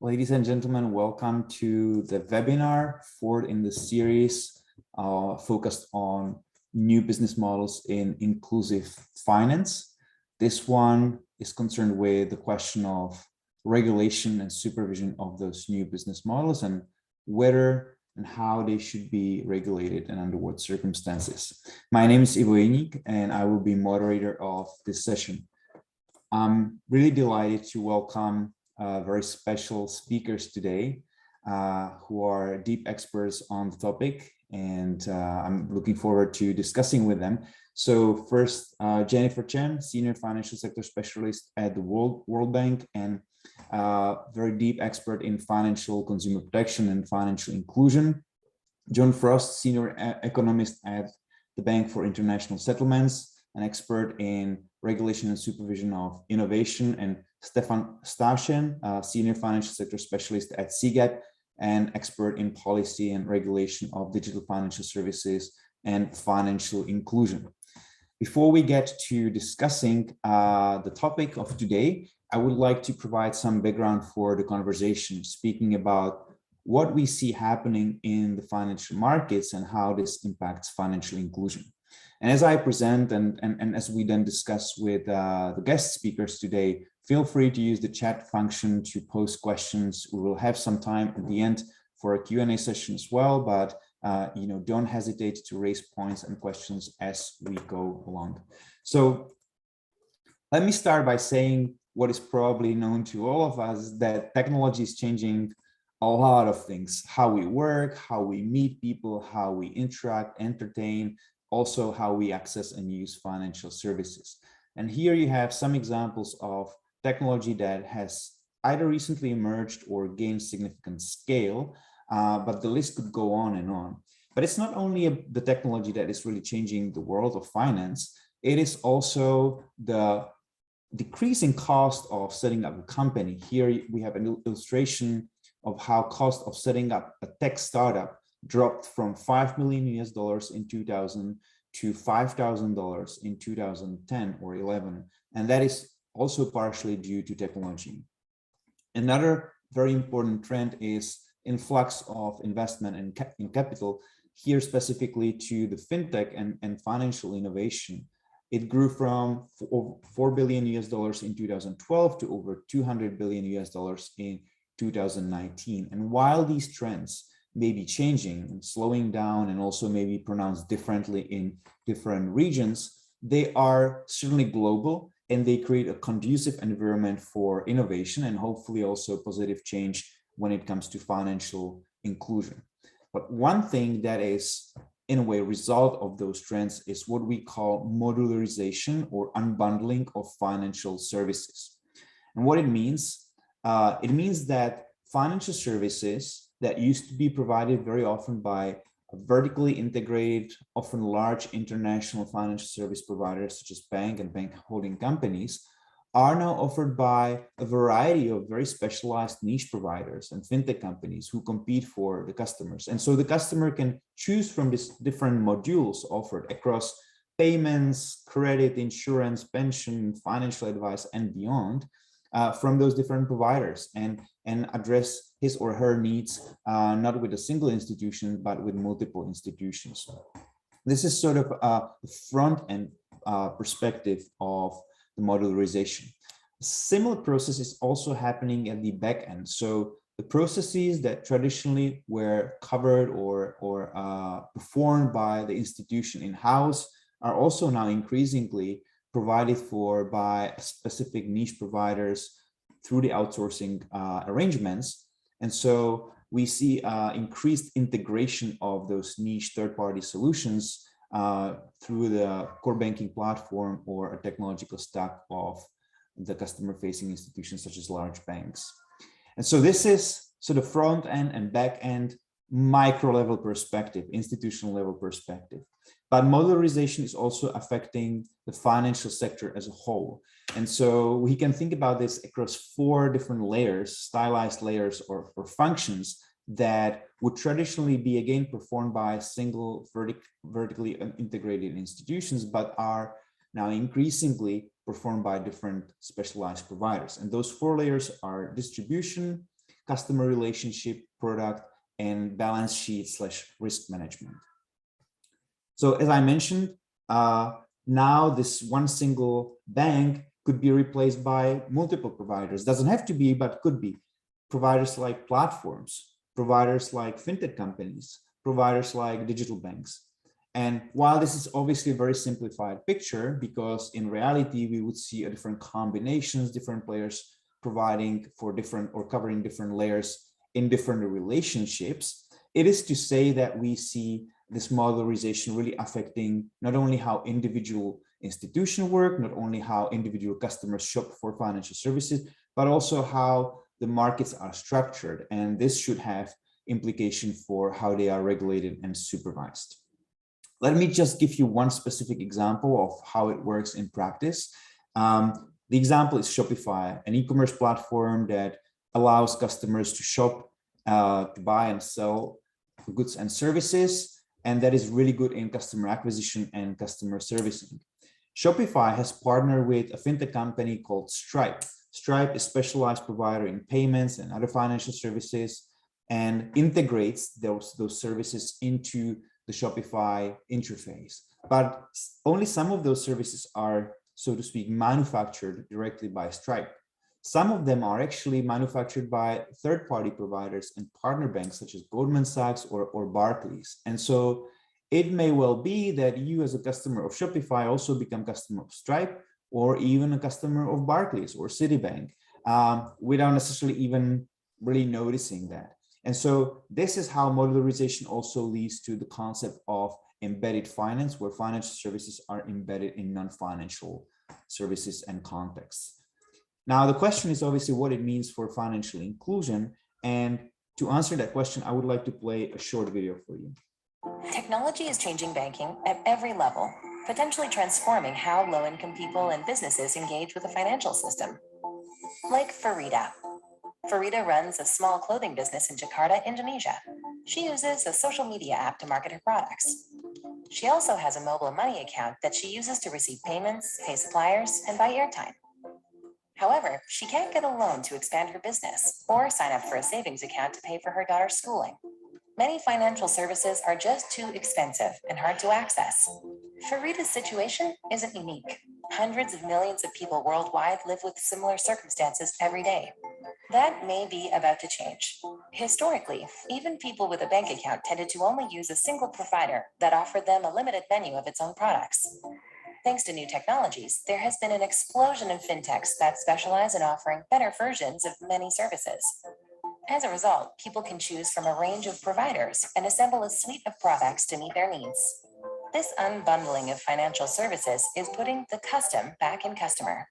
Ladies and gentlemen, welcome to the webinar, fourth in the series focused on new business models in inclusive finance. This one is concerned with the question of regulation and supervision of those new business models and whether and how they should be regulated and under what circumstances. My name is Ivo Jeník and I will be moderator of this session. I'm really delighted to welcome very special speakers today who are deep experts on the topic, and I'm looking forward to discussing with them. So first, Jennifer Chien, Senior Financial Sector Specialist at the World Bank and very deep expert in financial consumer protection and financial inclusion. John Frost, Senior Economist at the Bank for International Settlements, an expert in regulation and supervision of innovation, and Stefan Stachien, Senior Financial Sector Specialist at CGAP and expert in policy and regulation of digital financial services and financial inclusion. Before we get to discussing the topic of today, I would like to provide some background for the conversation, speaking about what we see happening in the financial markets and how this impacts financial inclusion. And as I present and as we then discuss with the guest speakers today, feel free to use the chat function to post questions. We will have some time at the end for a Q&A session as well, but don't hesitate to raise points and questions as we go along. So let me start by saying what is probably known to all of us, that technology is changing a lot of things: how we work, how we meet people, how we interact, entertain, also how we access and use financial services. And here you have some examples of technology that has either recently emerged or gained significant scale, but the list could go on and on. But it's not only the technology that is really changing the world of finance, it is also the decreasing cost of setting up a company. Here we have an illustration of how cost of setting up a tech startup dropped from $5 million in 2000 to $5,000 in 2010 or 11. And that is also partially due to technology. Another very important trend is influx of investment in capital, here specifically to the fintech and financial innovation. It grew from $4 billion in 2012 to over $200 billion in 2019. And while these trends may be changing and slowing down and also maybe pronounced differently in different regions, they are certainly global and they create a conducive environment for innovation and hopefully also positive change when it comes to financial inclusion. But one thing that is in a way result of those trends is what we call modularization or unbundling of financial services. And what it means that financial services that used to be provided very often by a vertically integrated, often large international financial service providers such as bank and bank holding companies are now offered by a variety of very specialized niche providers and fintech companies who compete for the customers. And so the customer can choose from these different modules offered across payments, credit, insurance, pension, financial advice, and beyond from those different providers and address his or her needs, not with a single institution, but with multiple institutions. This is sort of a front end perspective of the modularization. A similar process is also happening at the back end. So the processes that traditionally were covered or performed by the institution in-house are also now increasingly provided for by specific niche providers through the outsourcing arrangements. And so we see increased integration of those niche third-party solutions through the core banking platform or a technological stack of the customer-facing institutions such as large banks. And so this is sort of front end and back end micro level perspective, institutional level perspective. But modularization is also affecting the financial sector as a whole. And so we can think about this across four different layers, stylized layers or functions that would traditionally be again performed by single vertically integrated institutions, but are now increasingly performed by different specialized providers. And those four layers are distribution, customer relationship, product, and balance sheet / risk management. So as I mentioned, now this one single bank could be replaced by multiple providers. Doesn't have to be, but could be. Providers like platforms, providers like fintech companies, providers like digital banks. And while this is obviously a very simplified picture, because in reality, we would see a different combinations, different players providing for different or covering different layers in different relationships, it is to say that we see this modularization really affecting not only how individual institutions work, not only how individual customers shop for financial services, but also how the markets are structured. And this should have implication for how they are regulated and supervised. Let me just give you one specific example of how it works in practice. The example is Shopify, an e-commerce platform that allows customers to shop, to buy and sell goods and services, and that is really good in customer acquisition and customer servicing. Shopify has partnered with a fintech company called Stripe. Stripe is a specialized provider in payments and other financial services and integrates those services into the Shopify interface. But only some of those services are, so to speak, manufactured directly by Stripe. Some of them are actually manufactured by third-party providers and partner banks such as Goldman Sachs or Barclays. And so it may well be that you as a customer of Shopify also become customer of Stripe or even a customer of Barclays or Citibank without necessarily even really noticing that. And so this is how modularization also leads to the concept of embedded finance, where financial services are embedded in non-financial services and contexts. Now, the question is obviously what it means for financial inclusion. And to answer that question, I would like to play a short video for you. Technology is changing banking at every level, potentially transforming how low-income people and businesses engage with the financial system. Like Farida. Farida runs a small clothing business in Jakarta, Indonesia. She uses a social media app to market her products. She also has a mobile money account that she uses to receive payments, pay suppliers, and buy airtime. However, she can't get a loan to expand her business or sign up for a savings account to pay for her daughter's schooling. Many financial services are just too expensive and hard to access. Farida's situation isn't unique. Hundreds of millions of people worldwide live with similar circumstances every day. That may be about to change. Historically, even people with a bank account tended to only use a single provider that offered them a limited menu of its own products. Thanks to new technologies, there has been an explosion of fintechs that specialize in offering better versions of many services. As a result, people can choose from a range of providers and assemble a suite of products to meet their needs. This unbundling of financial services is putting the custom back in customer.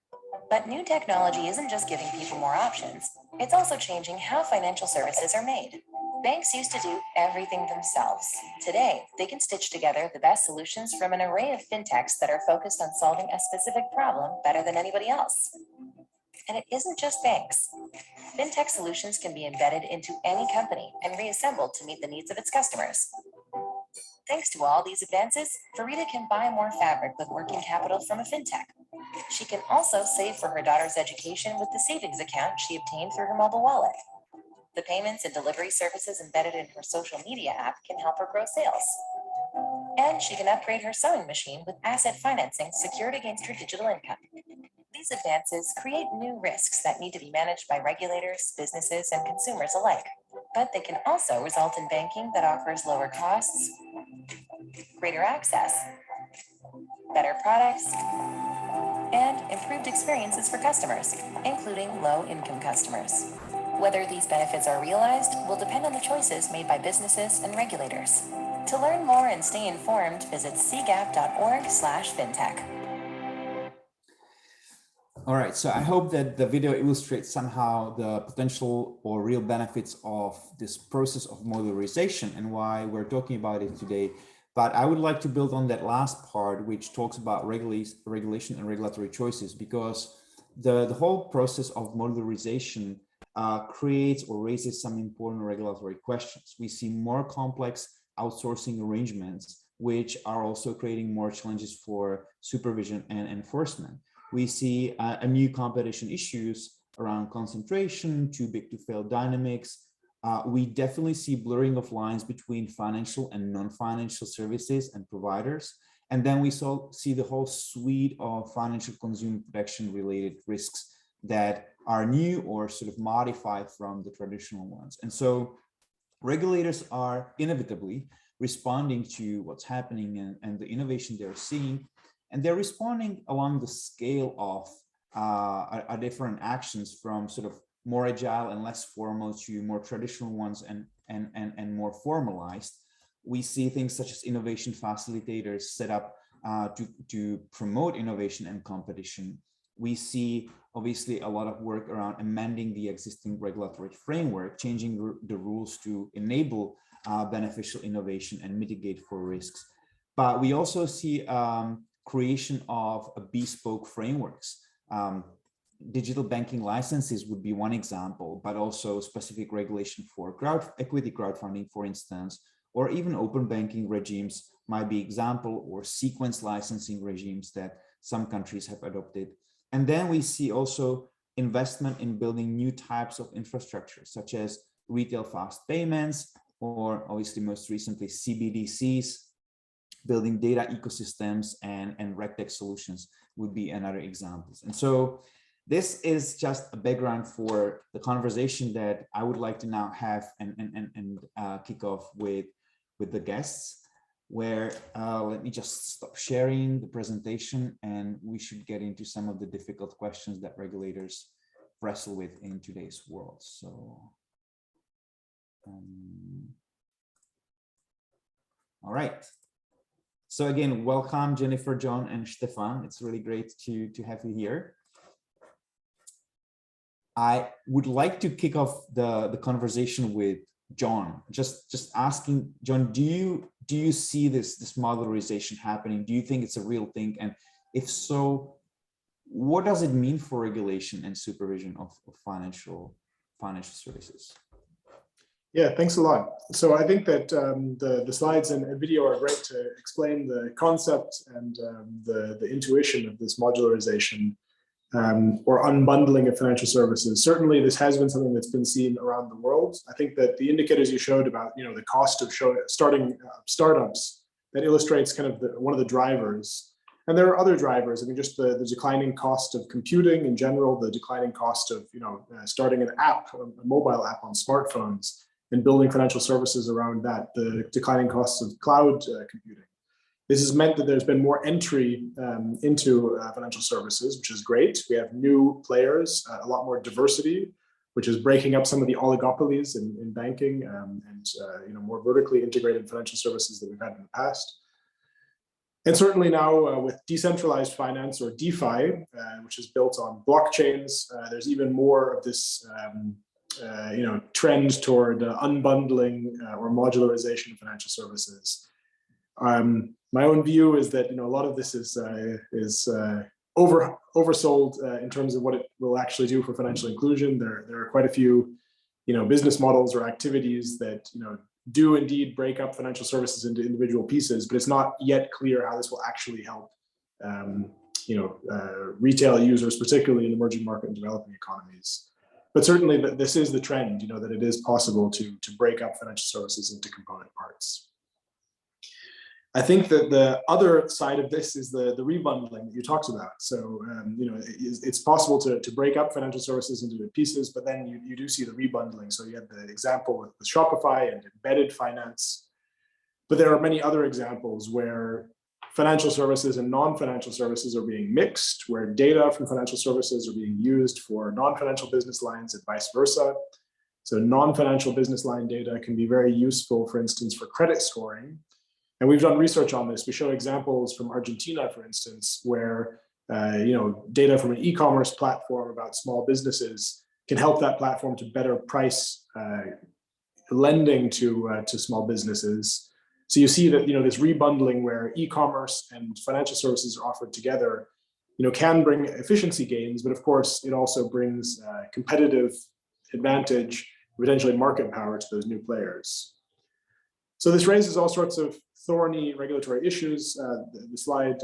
But new technology isn't just giving people more options, it's also changing how financial services are made. Banks used to do everything themselves. Today, they can stitch together the best solutions from an array of fintechs that are focused on solving a specific problem better than anybody else. And it isn't just banks. Fintech solutions can be embedded into any company and reassembled to meet the needs of its customers. Thanks to all these advances, Farida can buy more fabric with working capital from a fintech. She can also save for her daughter's education with the savings account she obtained through her mobile wallet. The payments and delivery services embedded in her social media app can help her grow sales. And she can upgrade her sewing machine with asset financing secured against her digital income. These advances create new risks that need to be managed by regulators, businesses, and consumers alike. But they can also result in banking that offers lower costs, greater access, better products, and improved experiences for customers, including low-income customers. Whether these benefits are realized will depend on the choices made by businesses and regulators. To learn more and stay informed, visit cgap.org/fintech. All right, so I hope that the video illustrates somehow the potential or real benefits of this process of modularization and why we're talking about it today. But I would like to build on that last part, which talks about regulation and regulatory choices, because the whole process of modularization creates or raises some important regulatory questions. We see more complex outsourcing arrangements, which are also creating more challenges for supervision and enforcement. We see new competition issues around concentration, too big to fail dynamics. We definitely see blurring of lines between financial and non-financial services and providers. And then we see the whole suite of financial consumer protection related risks that are new or sort of modified from the traditional ones. And so regulators are inevitably responding to what's happening and the innovation they're seeing. And they're responding along the scale of different actions, from sort of more agile and less formal to more traditional ones and more formalized. We see things such as innovation facilitators set up to promote innovation and competition. We see obviously a lot of work around amending the existing regulatory framework, changing the rules to enable beneficial innovation and mitigate for risks. But we also see creation of bespoke frameworks. Digital banking licenses would be one example, but also specific regulation for equity crowdfunding, for instance, or even open banking regimes might be example, or sequence licensing regimes that some countries have adopted. And then we see also investment in building new types of infrastructure, such as retail fast payments, or obviously most recently CBDCs, building data ecosystems and RegTech solutions would be another examples. And so this is just a background for the conversation that I would like to now have and kick off with the guests, where let me just stop sharing the presentation and we should get into some of the difficult questions that regulators wrestle with in today's world. So, all right. So again, welcome Jennifer, John, and Stefan. It's really great to have you here. I would like to kick off the conversation with John, just asking, John, do you see this modularization happening? Do you think it's a real thing? And if so, what does it mean for regulation and supervision of financial services? Yeah, thanks a lot. So I think that the slides and video are great to explain the concept and the intuition of this modularization or unbundling of financial services. Certainly, this has been something that's been seen around the world. I think that the indicators you showed about the cost of starting startups, that illustrates kind of one of the drivers. And there are other drivers. I mean, just the declining cost of computing in general, the declining cost of starting an app, a mobile app on smartphones, and building financial services around that, the declining costs of cloud computing. This has meant that there's been more entry into financial services, which is great. We have new players, a lot more diversity, which is breaking up some of the oligopolies in banking and more vertically integrated financial services that we've had in the past. And certainly now with decentralized finance, or DeFi, which is built on blockchains, there's even more of this trend toward unbundling or modularization of financial services. My own view is that a lot of this is oversold in terms of what it will actually do for financial inclusion. There are quite a few business models or activities that do indeed break up financial services into individual pieces, but it's not yet clear how this will actually help retail users, particularly in emerging market and developing economies. But certainly this is the trend, that it is possible to break up financial services into component parts. I think that the other side of this is the rebundling that you talked about. So, it's possible to break up financial services into pieces, but then you do see the rebundling. So you had the example with Shopify and embedded finance, but there are many other examples where financial services and non-financial services are being mixed, where data from financial services are being used for non-financial business lines and vice versa. So non-financial business line data can be very useful, for instance, for credit scoring. And we've done research on this. We show examples from Argentina, for instance, where data from an e-commerce platform about small businesses can help that platform to better price lending to small businesses. So you see that this rebundling, where e-commerce and financial services are offered together, can bring efficiency gains, but of course it also brings competitive advantage, potentially market power to those new players. So this raises all sorts of thorny regulatory issues. The slide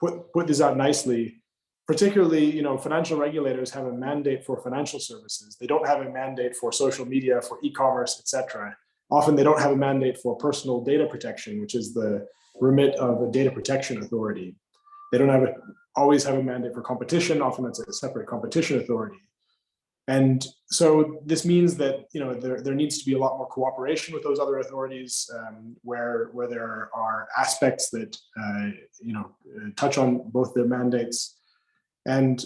put this out nicely. particularly, financial regulators have a mandate for financial services. They don't have a mandate for social media, for e-commerce, etc. Often they don't have a mandate for personal data protection, which is the remit of a data protection authority. They don't always have a mandate for competition. Often it's a separate competition authority. And so this means that there needs to be a lot more cooperation with those other authorities, where there are aspects that touch on both their mandates. And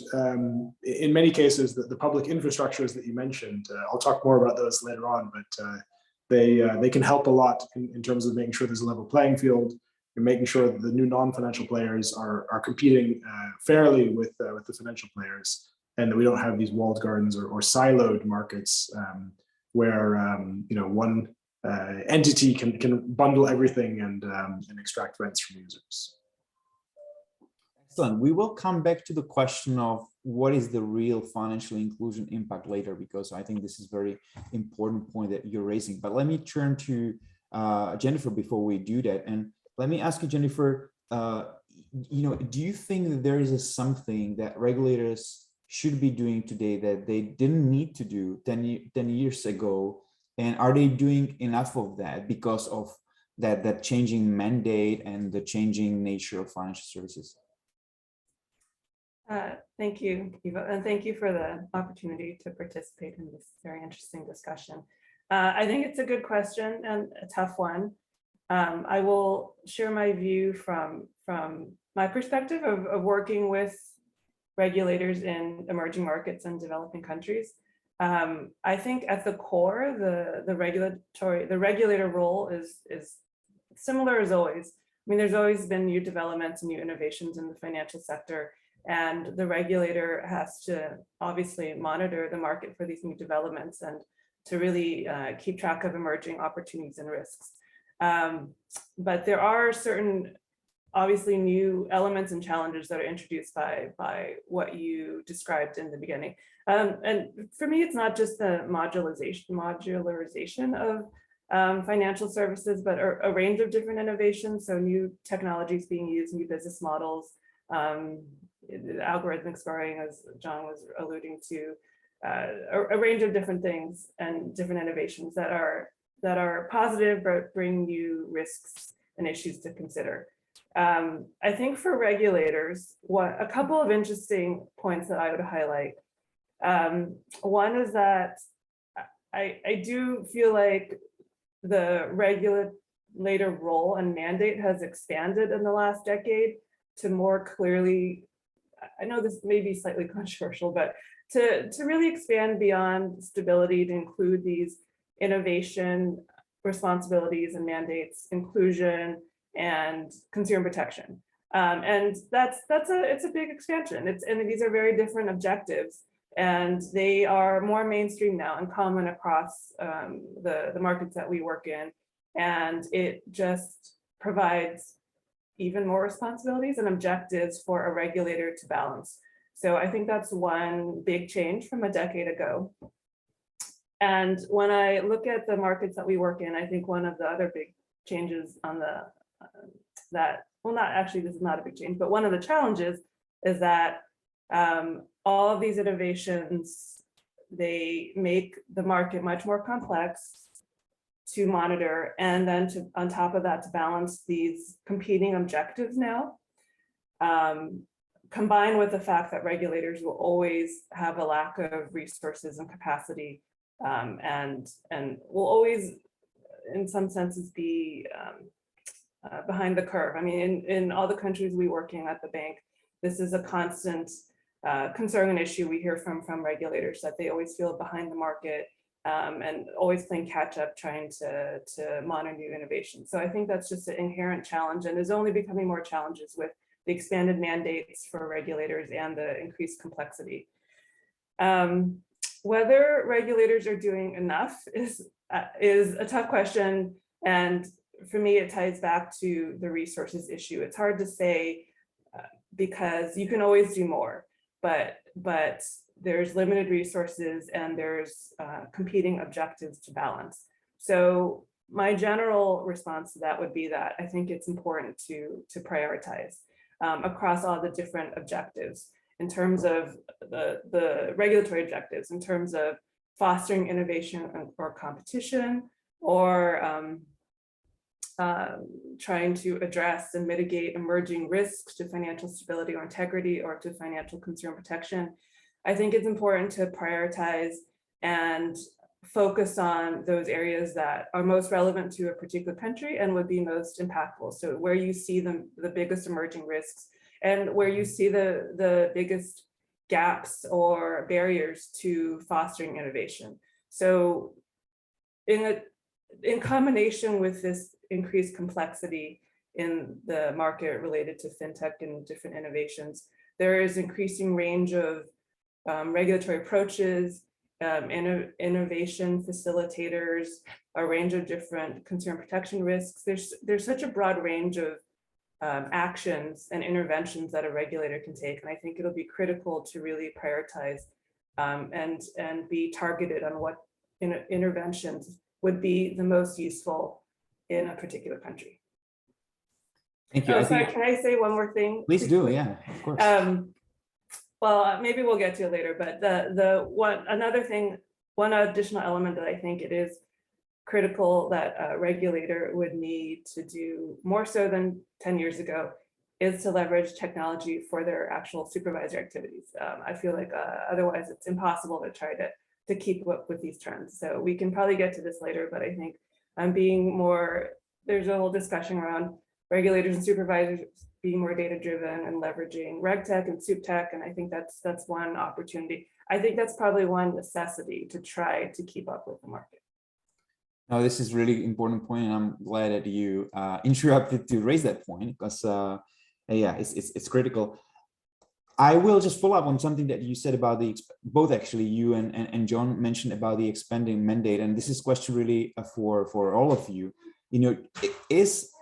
in many cases, the public infrastructures that you mentioned, I'll talk more about those later on, but they can help a lot in terms of making sure there's a level playing field and making sure that the new non-financial players are competing fairly with the financial players, and that we don't have these walled gardens or siloed markets where one entity can bundle everything and extract rents from users. Excellent. We will come back to the question of what is the real financial inclusion impact later, because I think this is a very important point that you're raising. But let me turn to Jennifer before we do that. And let me ask you, Jennifer, do you think that there is something that regulators should be doing today that they didn't need to do 10 years ago? And are they doing enough of that because of that changing mandate and the changing nature of financial services? Thank you, Eva, and thank you for the opportunity to participate in this very interesting discussion. I think it's a good question and a tough one. I will share my view from my perspective of working with regulators in emerging markets and developing countries. I think at the core, the regulator role is similar as always. I mean, there's always been new developments and new innovations in the financial sector, and the regulator has to obviously monitor the market for these new developments and to really keep track of emerging opportunities and risks. But there are certain obviously new elements and challenges that are introduced by what you described in the beginning. And for me, it's not just the modularization of financial services, but a range of different innovations. So new technologies being used, new business models, algorithmic scoring, as John was alluding to, a range of different things and different innovations that are positive but bring new risks and issues to consider. I think for regulators, a couple of interesting points that I would highlight. One is that I do feel like the regulator role and mandate has expanded in the last decade to more clearly, I know this may be slightly controversial, but to really expand beyond stability to include these innovation responsibilities and mandates, inclusion, and consumer protection. And it's a big expansion. And these are very different objectives, and they are more mainstream now and common across the markets that we work in. And it just provides even more responsibilities and objectives for a regulator to balance. So I think that's one big change from a decade ago. And when I look at the markets that we work in, I think one of the other big changes on this is not a big change, but one of the challenges is that all of these innovations, they make the market much more complex to monitor, and then on top of that, to balance these competing objectives now, combined with the fact that regulators will always have a lack of resources and capacity, and will always, in some senses, be behind the curve. I mean, in all the countries we work in at the bank, this is a constant concern and issue we hear from regulators, that they always feel behind the market, and always playing catch up, trying to monitor new innovation. So I think that's just an inherent challenge, and is only becoming more challenges with the expanded mandates for regulators and the increased complexity. Whether regulators are doing enough is a tough question, and for me, it ties back to the resources issue. It's hard to say because you can always do more, but there's limited resources and there's competing objectives to balance. So my general response to that would be that I think it's important to prioritize across all the different objectives in terms of the regulatory objectives, in terms of fostering innovation or competition, or trying to address and mitigate emerging risks to financial stability or integrity or to financial consumer protection. I think it's important to prioritize and focus on those areas that are most relevant to a particular country and would be most impactful. So where you see the biggest emerging risks and where you see the biggest gaps or barriers to fostering innovation. So in combination with this increased complexity in the market related to fintech and different innovations, there is increasing range of regulatory approaches, innovation facilitators, a range of different consumer protection risks. There's such a broad range of actions and interventions that a regulator can take, and I think it'll be critical to really prioritize and be targeted on what interventions would be the most useful in a particular country. Thank you. Oh, sorry, can I say one more thing? Please do, yeah, of course. Well, maybe we'll get to it later, but one additional element that I think it is critical that a regulator would need to do more so than 10 years ago is to leverage technology for their actual supervisory activities. I feel like otherwise it's impossible to try to keep up with these trends. So we can probably get to this later, but I think there's a whole discussion around regulators and supervisors being more data-driven and leveraging RegTech and SupTech, and I think that's one opportunity. I think that's probably one necessity to try to keep up with the market. No, this is really important point, and I'm glad that you interrupted to raise that point, because yeah, it's critical. I will just follow up on something that you said about both actually you and John mentioned about the expanding mandate, and this is a question really for all of you. You know,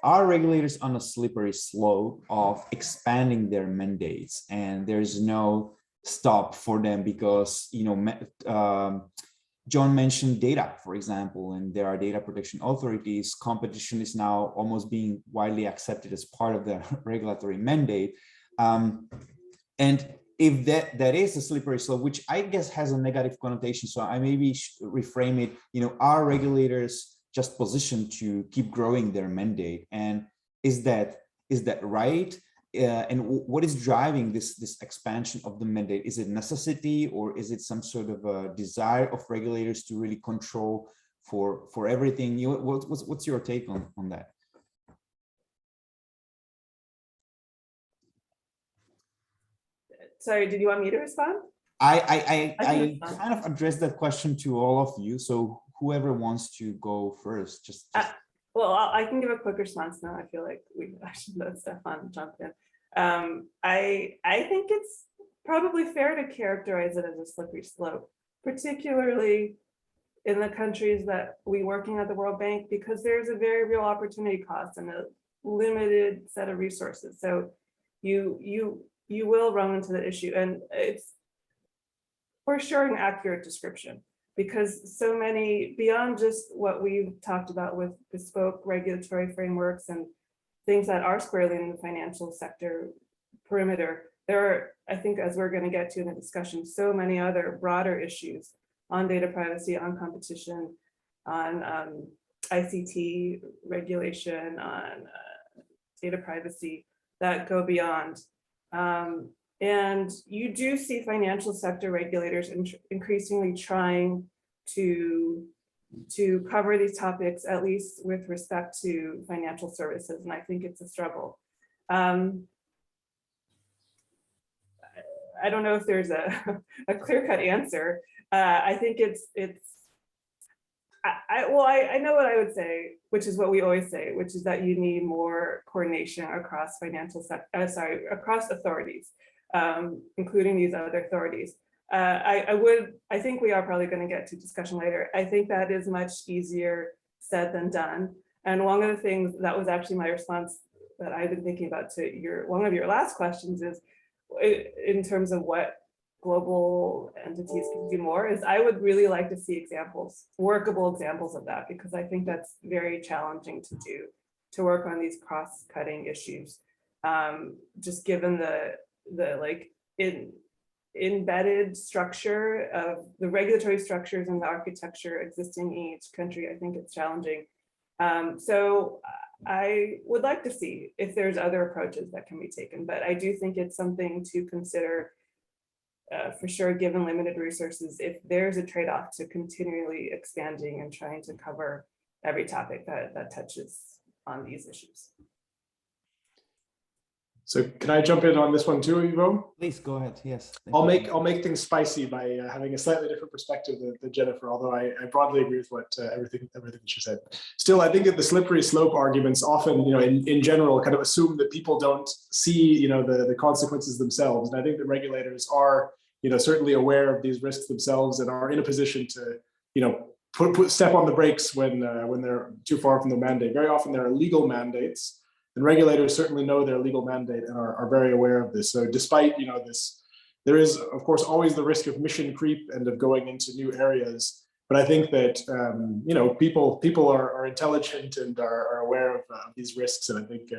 are regulators on a slippery slope of expanding their mandates, and there's no stop for them because, you know, John mentioned data, for example, and there are data protection authorities. Competition is now almost being widely accepted as part of the regulatory mandate. And if that is a slippery slope, which I guess has a negative connotation, so I maybe reframe it, you know, are regulators just positioned to keep growing their mandate? And is that right? And what is driving this expansion of the mandate? Is it necessity, or is it some sort of a desire of regulators to really control for everything? What's your take on that? Sorry, did you want me to respond? I kind of addressed that question to all of you, so whoever wants to go first, just well, I can give a quick response now. I feel like we should let Stefan jump in. I think it's probably fair to characterize it as a slippery slope, particularly in the countries that we working at the World Bank, because there's a very real opportunity cost and a limited set of resources. So you will run into the issue, and it's for sure an accurate description, because so many, beyond just what we've talked about with bespoke regulatory frameworks and things that are squarely in the financial sector perimeter, there are, I think, as we're going to get to in the discussion, so many other broader issues on data privacy, on competition, on ICT regulation, on data privacy that go beyond. And you do see financial sector regulators increasingly trying to cover these topics, at least with respect to financial services, and I think it's a struggle. I don't know if there's a clear-cut answer. I think I know what I would say, which is what we always say, which is that you need more coordination across across authorities, including these other authorities. I think we are probably going to get to discussion later. I think that is much easier said than done. And one of the things that was actually my response that I've been thinking about to one of your last questions is, in terms of what global entities can do more, is I would really like to see examples, workable examples of that, because I think that's very challenging to do, to work on these cross-cutting issues. Just given embedded structure of the regulatory structures and the architecture existing in each country, I think it's challenging. So I would like to see if there's other approaches that can be taken, but I do think it's something to consider for sure, given limited resources, if there's a trade-off to continually expanding and trying to cover every topic that touches on these issues. So can I jump in on this one too, Ivo? Please go ahead. Yes. I'll make things spicy by having a slightly different perspective than Jennifer, although I broadly agree with what everything she said. Still, I think that the slippery slope arguments often, in general, kind of assume that people don't see, the consequences themselves. And I think that regulators are, certainly aware of these risks themselves and are in a position to, put step on the brakes when they're too far from the mandate. Very often there are legal mandates. And regulators certainly know their legal mandate and are very aware of this. So despite this, there is of course always the risk of mission creep and of going into new areas. But I think that people are intelligent and are aware of these risks, and I think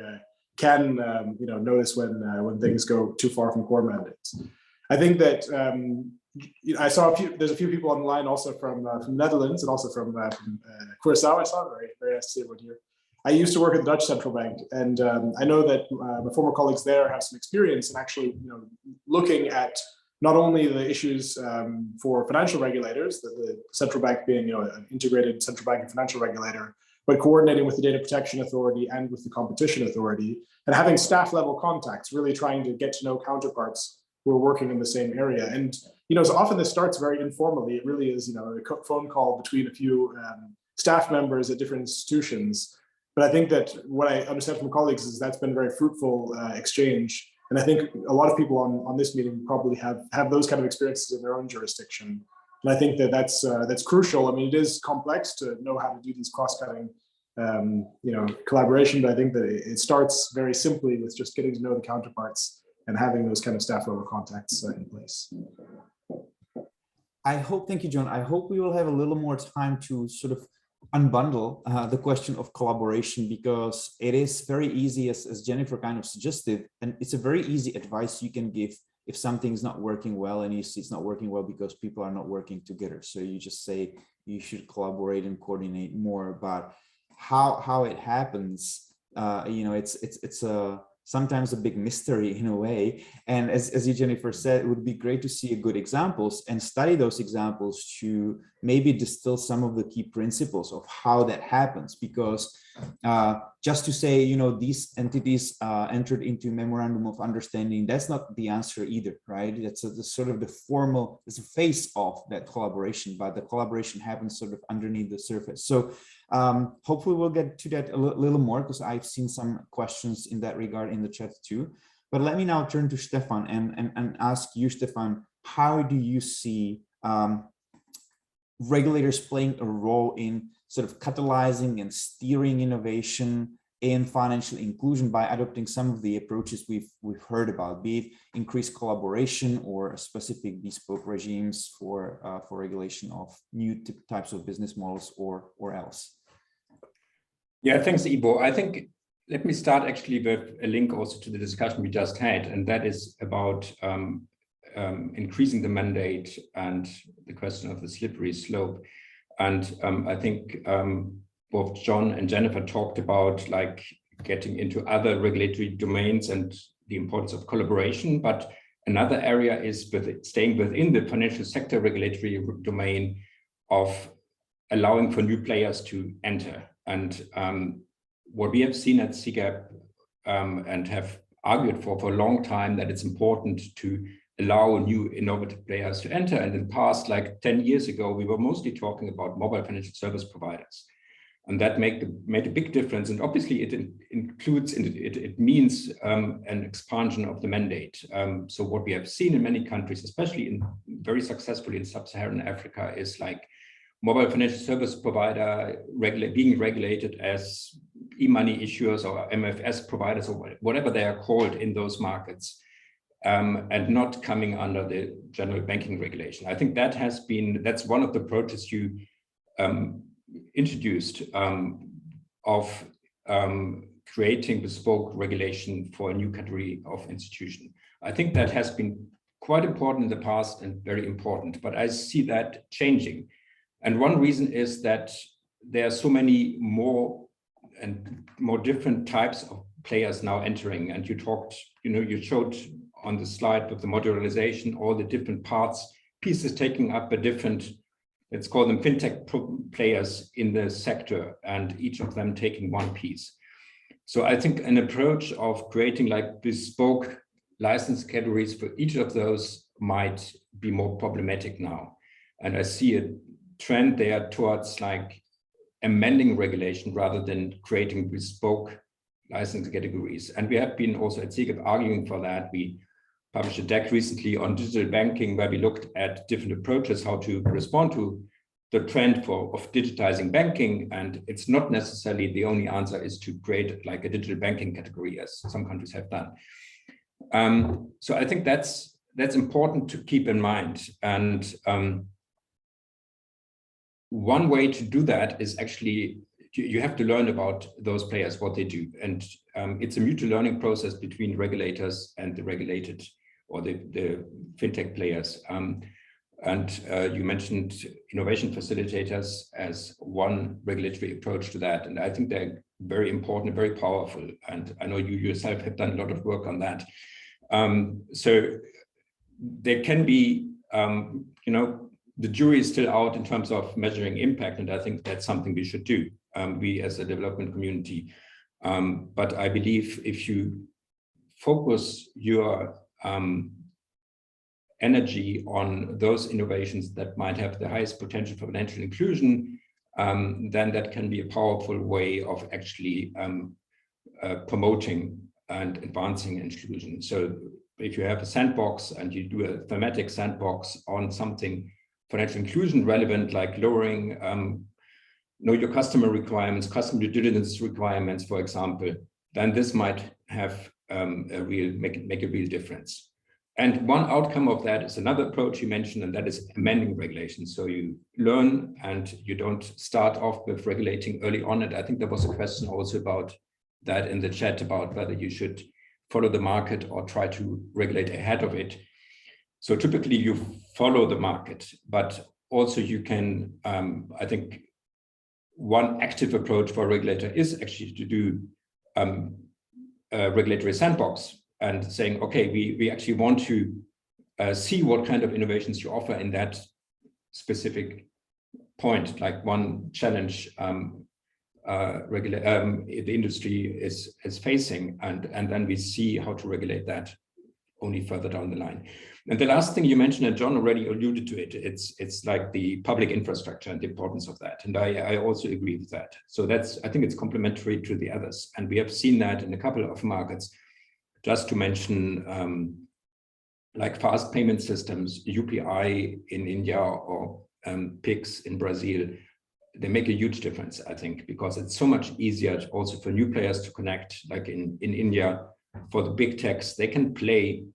can notice when things go too far from core mandates. I think that I saw there's a few people online also from Netherlands and also from Curaçao. I saw very nice to see everyone here. I used to work at the Dutch central bank, and I know that my former colleagues there have some experience in actually, looking at not only the issues for financial regulators, the central bank being, an integrated central bank and financial regulator, but coordinating with the Data Protection Authority and with the Competition Authority, and having staff level contacts, really trying to get to know counterparts who are working in the same area. And so often this starts very informally. It really is, a phone call between a few staff members at different institutions. But I think that what I understand from colleagues is that's been a very fruitful exchange. And I think a lot of people on this meeting probably have those kind of experiences in their own jurisdiction. And I think that that's crucial. I mean, it is complex to know how to do these cross-cutting, collaboration. But I think that it starts very simply with just getting to know the counterparts and having those kind of staff level contacts in place. Thank you, John. I hope we will have a little more time to sort of unbundle the question of collaboration, because it is very easy, as Jennifer kind of suggested, and it's a very easy advice you can give if something's not working well and you see it's not working well because people are not working together. So you just say you should collaborate and coordinate more, but how it happens, it's sometimes a big mystery in a way. And as you, Jennifer, said, it would be great to see good examples and study those examples to maybe distill some of the key principles of how that happens. Because just to say, these entities entered into a memorandum of understanding, that's not the answer either, right? That's sort of the formal, it's a face of that collaboration, but the collaboration happens sort of underneath the surface. So hopefully we'll get to that a little more, because I've seen some questions in that regard in the chat too. But let me now turn to Stefan and ask you, Stefan, how do you see regulators playing a role in sort of catalyzing and steering innovation in financial inclusion by adopting some of the approaches we've heard about, be it increased collaboration or specific bespoke regimes for regulation of new types of business models or else? Yeah, thanks, Ivo. I think let me start actually with a link also to the discussion we just had, and that is about increasing the mandate and the question of the slippery slope. And I think both John and Jennifer talked about like getting into other regulatory domains and the importance of collaboration. But another area is staying within the financial sector regulatory domain of allowing for new players to enter. And what we have seen at CGAP and have argued for a long time, that it's important to allow new innovative players to enter. And in the past, like 10 years ago, we were mostly talking about mobile financial service providers. And that made a big difference. And obviously it includes, it means an expansion of the mandate. So what we have seen in many countries, especially very successfully in sub-Saharan Africa, is like mobile financial service provider being regulated as e-money issuers or MFS providers or whatever they are called in those markets, and not coming under the general banking regulation. I think that's one of the approaches you introduced of creating bespoke regulation for a new category of institution. I think that has been quite important in the past and very important, but I see that changing. And one reason is that there are so many more and more different types of players now entering. And you talked, you showed on the slide with the modularization, all the different pieces taking up a different, let's call them fintech players in the sector, and each of them taking one piece. So I think an approach of creating like bespoke license categories for each of those might be more problematic now. And I see a trend there towards like amending regulation rather than creating bespoke license categories. And we have been also at CGAP arguing for that. We published a deck recently on digital banking where we looked at different approaches, how to respond to the trend of digitizing banking. And it's not necessarily the only answer is to create like a digital banking category, as some countries have done. So I think that's important to keep in mind. And one way to do that is actually, you have to learn about those players, what they do. And it's a mutual learning process between regulators and the regulated or the fintech players. And you mentioned innovation facilitators as one regulatory approach to that. And I think they're very important, very powerful. And I know you yourself have done a lot of work on that. So there can be, the jury is still out in terms of measuring impact. And I think that's something we should do, we as a development community. But I believe if you focus your energy on those innovations that might have the highest potential for financial inclusion, then that can be a powerful way of actually promoting and advancing inclusion. So if you have a sandbox and you do a thematic sandbox on something financial inclusion relevant, like lowering know your customer requirements, customer due diligence requirements, for example, then this might have make a real difference. And one outcome of that is another approach you mentioned, and that is amending regulation. So you learn and you don't start off with regulating early on. And I think there was a question also about that in the chat about whether you should follow the market or try to regulate ahead of it. So typically you follow the market, but also you can, I think one active approach for a regulator is actually to do a regulatory sandbox and saying, okay, we actually want to see what kind of innovations you offer in that specific point, like one challenge the industry is facing, and then we see how to regulate that only further down the line. And the last thing you mentioned, and John already alluded to it, it's like the public infrastructure and the importance of that. And I also agree with that. So I think it's complementary to the others. And we have seen that in a couple of markets. Just to mention, like fast payment systems, UPI in India or PIX in Brazil, they make a huge difference, I think, because it's so much easier also for new players to connect, like in India, for the big techs, they can play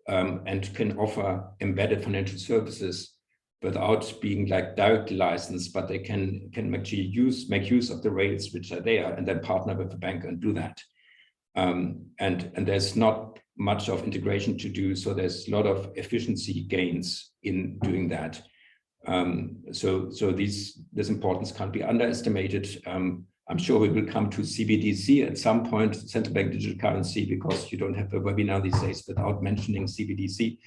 and can offer embedded financial services without being like directly licensed, but they can actually make use of the rails which are there and then partner with the bank and do that. And there's not much of integration to do, so there's a lot of efficiency gains in doing that. So this importance can't be underestimated. I'm sure we will come to CBDC at some point, central bank digital currency, because you don't have a webinar these days without mentioning CBDC.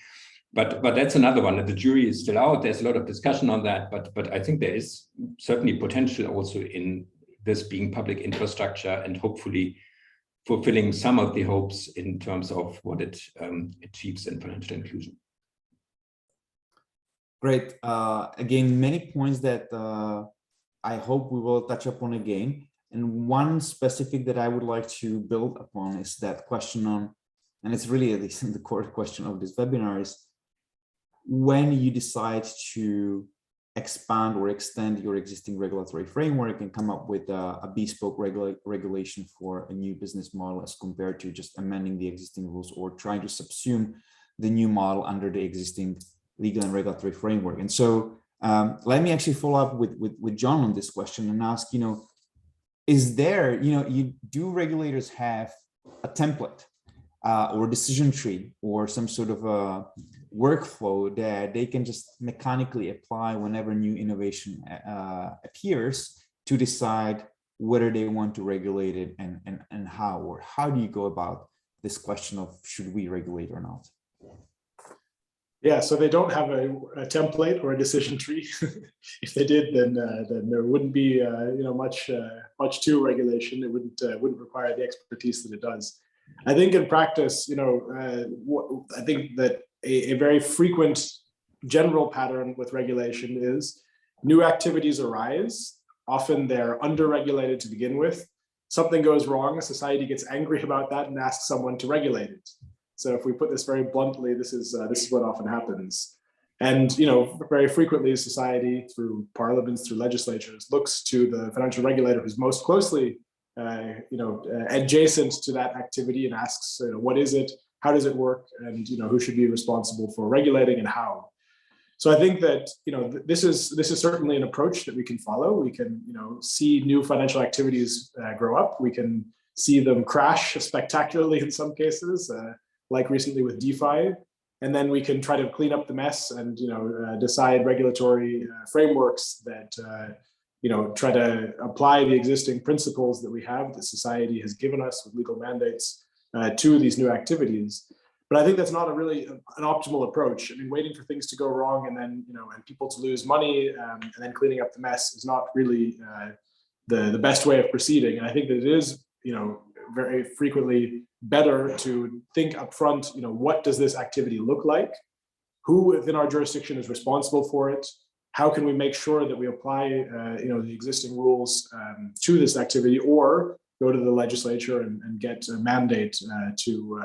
But that's another one. The jury is still out. There's a lot of discussion on that, but I think there is certainly potential also in this being public infrastructure and hopefully fulfilling some of the hopes in terms of what it achieves in financial inclusion. Great. Again, many points that I hope we will touch upon again. And one specific that I would like to build upon is that question on, and it's really at least the core question of this webinar, is when you decide to expand or extend your existing regulatory framework and come up with a bespoke regulation for a new business model as compared to just amending the existing rules or trying to subsume the new model under the existing legal and regulatory framework. And so let me actually follow up with John on this question and ask, is there, do regulators have a template or decision tree or some sort of workflow that they can just mechanically apply whenever new innovation appears to decide whether they want to regulate it and how, or how do you go about this question of should we regulate or not? Yeah, so they don't have a template or a decision tree. If they did, then there wouldn't be much to regulation. It wouldn't require the expertise that it does. I think in practice, I think that a very frequent general pattern with regulation is new activities arise. Often they're under-regulated to begin with. Something goes wrong, society gets angry about that and asks someone to regulate it. So if we put this very bluntly, this is what often happens. And very frequently society, through parliaments, through legislatures, looks to the financial regulator who's most closely adjacent to that activity and asks, what is it? How does it work? And who should be responsible for regulating and how? So I think that this is certainly an approach that we can follow. We can see new financial activities grow up. We can see them crash spectacularly in some cases, like recently with DeFi, and then we can try to clean up the mess and decide regulatory frameworks that try to apply the existing principles that we have, that society has given us with legal mandates to these new activities. But I think that's not really an optimal approach. I mean, waiting for things to go wrong and then and people to lose money and then cleaning up the mess is not really the best way of proceeding. And I think that it is very frequently better to think up front, what does this activity look like? Who within our jurisdiction is responsible for it? How can we make sure that we apply the existing rules to this activity, or go to the legislature and get a mandate to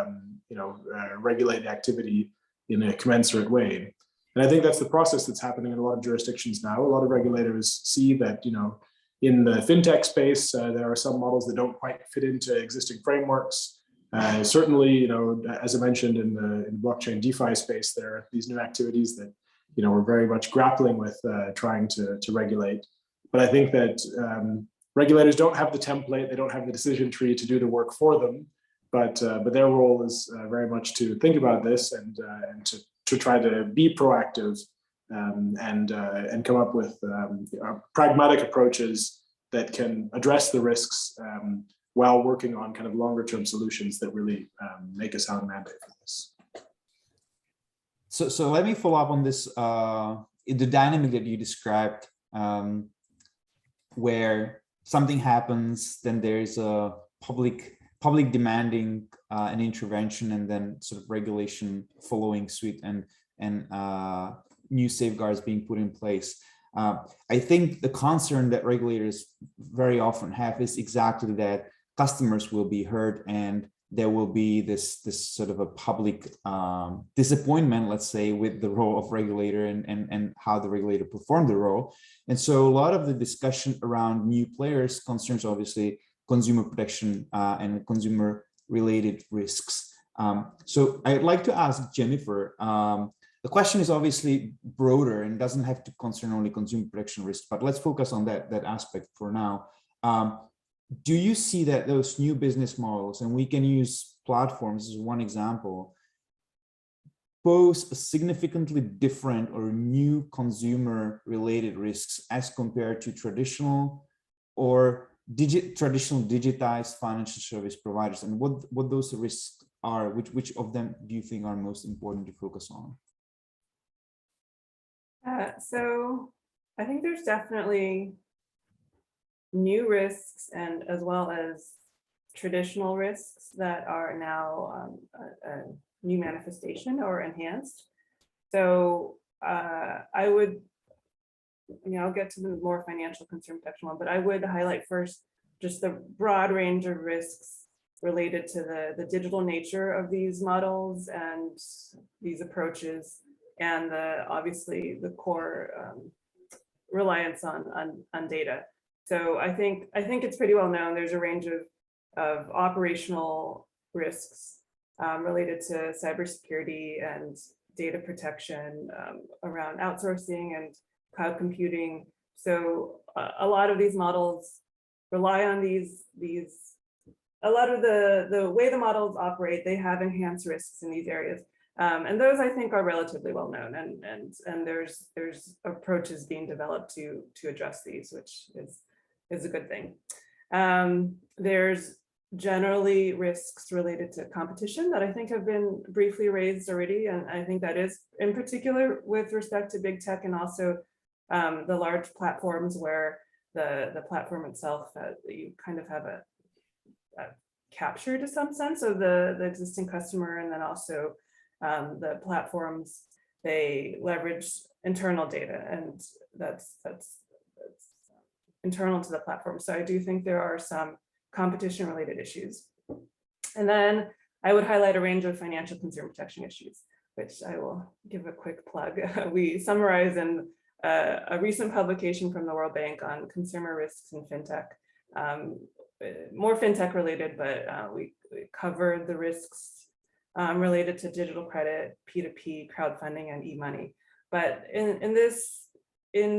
regulate the activity in a commensurate way? And I think that's the process that's happening in a lot of jurisdictions now. A lot of regulators see that in the fintech space, there are some models that don't quite fit into existing frameworks. Certainly, as I mentioned in the blockchain DeFi space, there are these new activities that we're very much grappling with trying to regulate. But I think that regulators don't have the template, they don't have the decision tree to do the work for them. But their role is very much to think about this and to try to be proactive and come up with pragmatic approaches that can address the risks while working on kind of longer term solutions that really make a sound mandate for this. So let me follow up on this, the dynamic that you described, where something happens, then there's a public demanding an intervention, and then sort of regulation following suit and new safeguards being put in place. I think the concern that regulators very often have is exactly that customers will be hurt, and there will be this sort of a public disappointment, let's say, with the role of regulator and how the regulator performed the role. And so a lot of the discussion around new players concerns obviously consumer protection and consumer related risks. So I'd like to ask Jennifer, the question is obviously broader and doesn't have to concern only consumer protection risk, but let's focus on that aspect for now. Do you see that those new business models, and we can use platforms as one example, pose a significantly different or new consumer related risks as compared to traditional or traditional digitized financial service providers, and what those risks are? Which of them do you think are most important to focus on? So I think there's definitely new risks and as well as traditional risks that are now a new manifestation or enhanced. So I would, I'll get to the more financial consumer protection one, but I would highlight first just the broad range of risks related to the digital nature of these models and these approaches, and obviously the core reliance on data. So I think it's pretty well known. There's a range of operational risks related to cybersecurity and data protection around outsourcing and cloud computing. So a lot of these models rely on a lot of the way the models operate, they have enhanced risks in these areas. And those I think are relatively well known, and there's approaches being developed to address these, which is a good thing. There's generally risks related to competition that I think have been briefly raised already, and I think that is in particular with respect to big tech and also the large platforms where the platform itself, you kind of have a capture to some sense of the existing customer, and then also the platforms, they leverage internal data, and that's internal to the platform. So I do think there are some competition related issues. And then I would highlight a range of financial consumer protection issues, which I will give a quick plug. We summarize in a recent publication from the World Bank on consumer risks in fintech, more fintech related, but we covered the risks related to digital credit, P2P, crowdfunding, and e-money. But in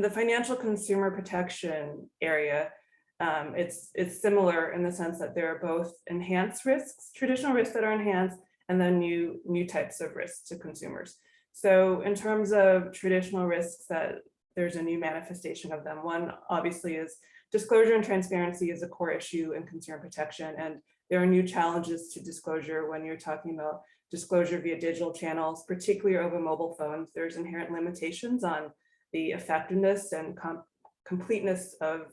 the financial consumer protection area, it's similar in the sense that there are both enhanced risks, traditional risks that are enhanced, and then new types of risks to consumers. So in terms of traditional risks, that there's a new manifestation of them. One obviously is disclosure and transparency is a core issue in consumer protection, and there are new challenges to disclosure when you're talking about disclosure via digital channels, particularly over mobile phones. There's inherent limitations on the effectiveness and completeness of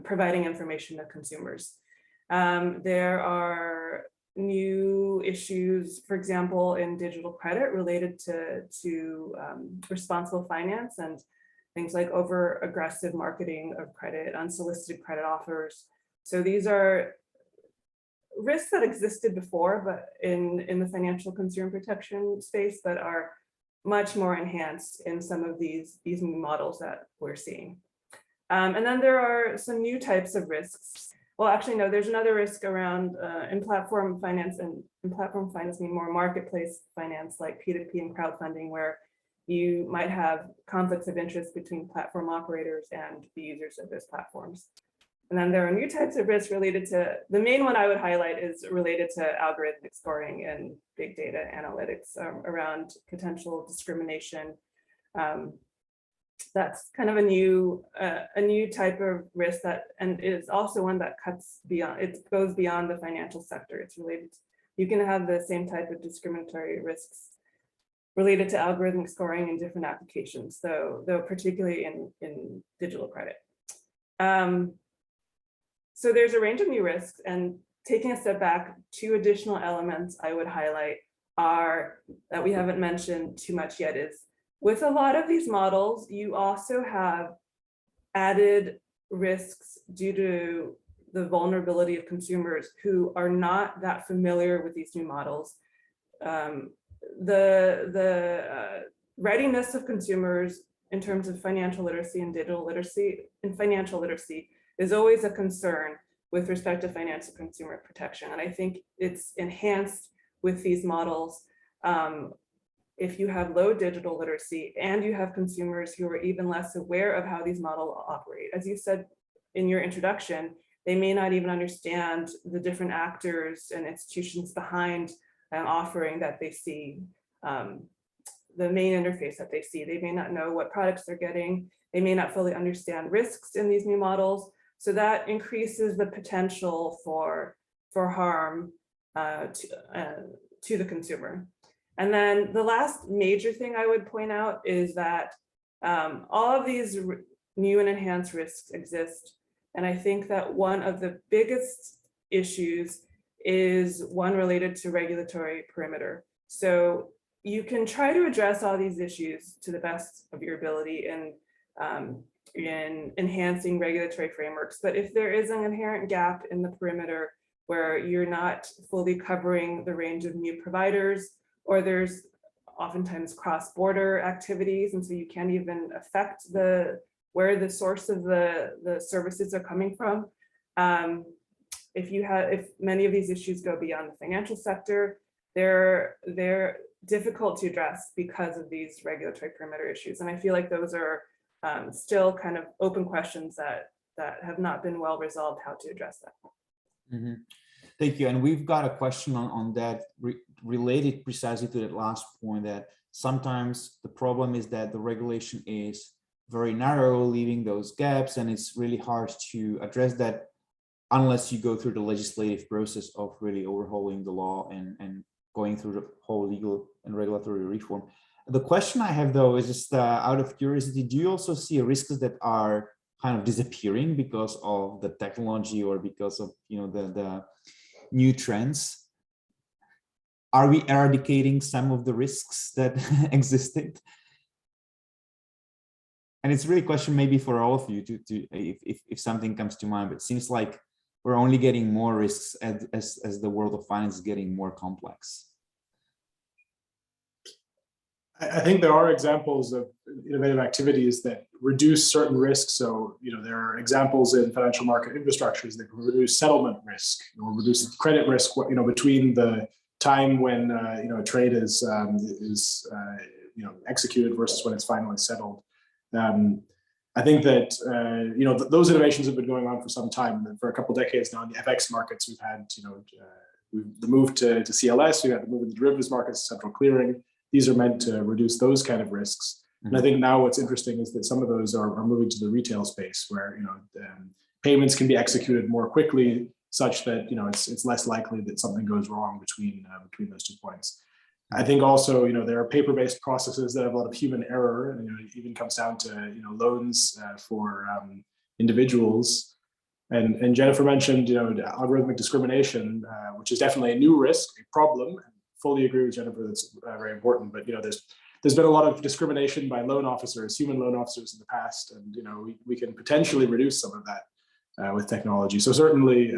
providing information to consumers. There are new issues, for example, in digital credit related to responsible finance and things like over aggressive marketing of credit, unsolicited credit offers. So these are risks that existed before, but in the financial consumer protection space, but are much more enhanced in some of these new models that we're seeing. And then there are some new types of risks. Well, actually, no, there's another risk around in platform finance, and in platform finance mean more marketplace finance like P2P and crowdfunding, where you might have conflicts of interest between platform operators and the users of those platforms. And then there are new types of risks related to, the main one I would highlight is related to algorithmic scoring and big data analytics around potential discrimination. That's kind of a new type of risk that, and is also one that cuts beyond, it goes beyond the financial sector. It's related to, you can have the same type of discriminatory risks related to algorithmic scoring in different applications, though particularly in digital credit. So there's a range of new risks, and taking a step back, two additional elements I would highlight are that we haven't mentioned too much yet is, with a lot of these models, you also have added risks due to the vulnerability of consumers who are not that familiar with these new models. The readiness of consumers in terms of financial literacy and digital literacy and financial literacy is always a concern with respect to financial consumer protection. And I think it's enhanced with these models. If you have low digital literacy and you have consumers who are even less aware of how these models operate. As you said in your introduction, they may not even understand the different actors and institutions behind an offering that they see, the main interface that they see. They may not know what products they're getting. They may not fully understand risks in these new models. So that increases the potential for harm to the consumer. And then the last major thing I would point out is that all of these new and enhanced risks exist. And I think that one of the biggest issues is one related to regulatory perimeter. So you can try to address all these issues to the best of your ability in enhancing regulatory frameworks. But if there is an inherent gap in the perimeter where you're not fully covering the range of new providers, or there's oftentimes cross-border activities, and so you can't even affect where the source of the services are coming from. If many of these issues go beyond the financial sector, they're difficult to address because of these regulatory perimeter issues. And I feel like those are still kind of open questions that have not been well resolved how to address that. Mm-hmm. Thank you. And we've got a question on that related precisely to that last point, that sometimes the problem is that the regulation is very narrow, leaving those gaps, and it's really hard to address that unless you go through the legislative process of really overhauling the law and going through the whole legal and regulatory reform. The question I have, though, is just out of curiosity, do you also see risks that are kind of disappearing because of the technology or because of, you know, the new trends? Are we eradicating some of the risks that existed? And it's really a question maybe for all of you to if something comes to mind, but it seems like we're only getting more risks as the world of finance is getting more complex. I think there are examples of innovative activities that reduce certain risks. So, you know, there are examples in financial market infrastructures that can reduce settlement risk or reduce credit risk, you know, between the time when, you know, a trade is you know, executed versus when it's finally settled. I think that, you know, those innovations have been going on for some time. And for a couple of decades now in the FX markets, we've had, you know, the move to CLS, we've had the move in the derivatives markets, central clearing. These are meant to reduce those kind of risks. And I think now what's interesting is that some of those are moving to the retail space where, you know, payments can be executed more quickly such that, you know, it's less likely that something goes wrong between those 2 points. I think also, you know, there are paper-based processes that have a lot of human error, and, you know, it even comes down to, you know, loans for individuals. And Jennifer mentioned, you know, algorithmic discrimination, which is definitely a new risk, a problem. Fully agree with Jennifer, that's very important. But, you know, there's been a lot of discrimination by loan officers, human loan officers in the past, and, you know, we can potentially reduce some of that with technology. So certainly,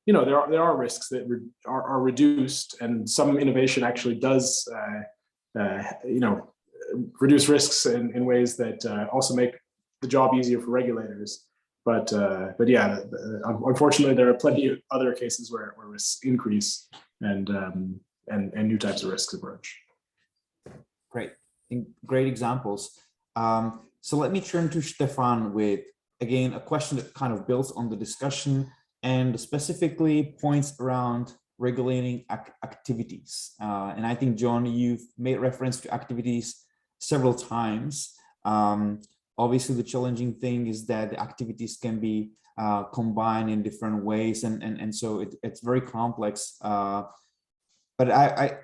you know, there are risks that are reduced, and some innovation actually does, you know, reduce risks in ways that also make the job easier for regulators. But yeah, unfortunately, there are plenty of other cases where risks increase and new types of risks emerge. Great, great examples. So let me turn to Stefan with, again, a question that kind of builds on the discussion and specifically points around regulating activities. And I think, John, you've made reference to activities several times. Obviously, the challenging thing is that the activities can be combined in different ways, and so it's very complex. But I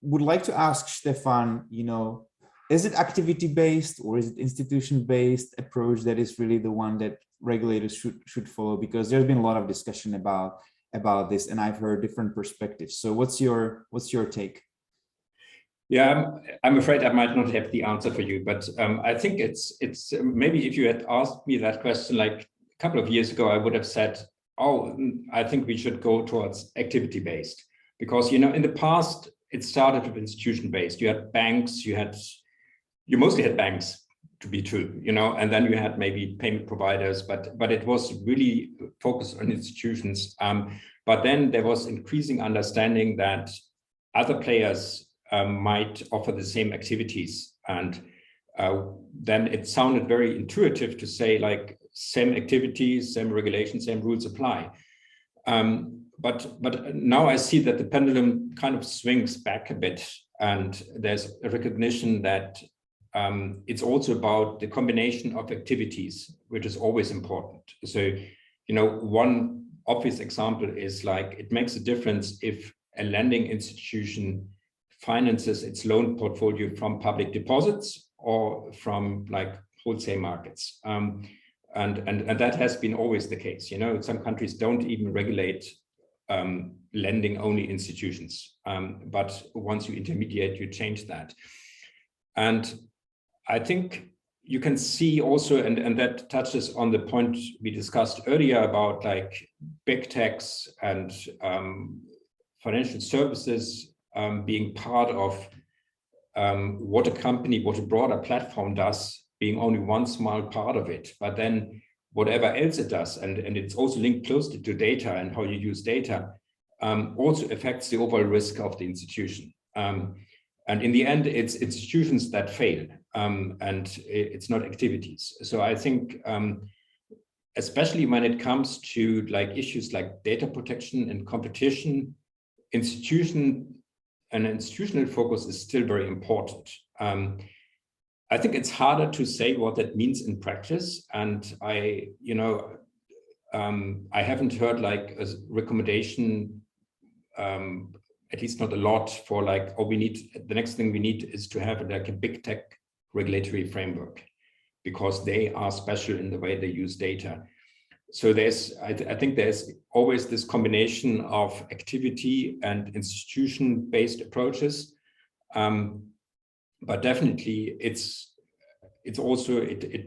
would like to ask Stefan, you know, is it activity-based or is it institution-based approach that is really the one that regulators should follow? Because there's been a lot of discussion about this, and I've heard different perspectives. So what's your take? Yeah, I'm afraid I might not have the answer for you, but I think it's maybe if you had asked me that question like a couple of years ago, I would have said, oh, I think we should go towards activity-based. Because, you know, in the past, it started with institution-based. You had banks, you mostly had banks, to be true, you know, and then you had maybe payment providers, but it was really focused on institutions. But then there was increasing understanding that other players might offer the same activities. And then it sounded very intuitive to say, like, same activities, same regulations, same rules apply. But now I see that the pendulum kind of swings back a bit, and there's a recognition that it's also about the combination of activities, which is always important. So, you know, one obvious example is like, it makes a difference if a lending institution finances its loan portfolio from public deposits or from like wholesale markets. And that has been always the case. You know, some countries don't even regulate lending only institutions. But once you intermediate, you change that. And I think you can see also, and that touches on the point we discussed earlier about like big techs and financial services being part of what a company, what a broader platform does, being only one small part of it. But then whatever else it does, and it's also linked closely to data and how you use data, also affects the overall risk of the institution. And in the end, it's institutions that fail, and it's not activities. So I think, especially when it comes to like issues like data protection and competition, institution an institutional focus is still very important. I think it's harder to say what that means in practice. And I haven't heard like a recommendation, at least not a lot, for like, oh, the next thing we need is to have like a big tech regulatory framework, because they are special in the way they use data. So I think there's always this combination of activity and institution-based approaches. But definitely it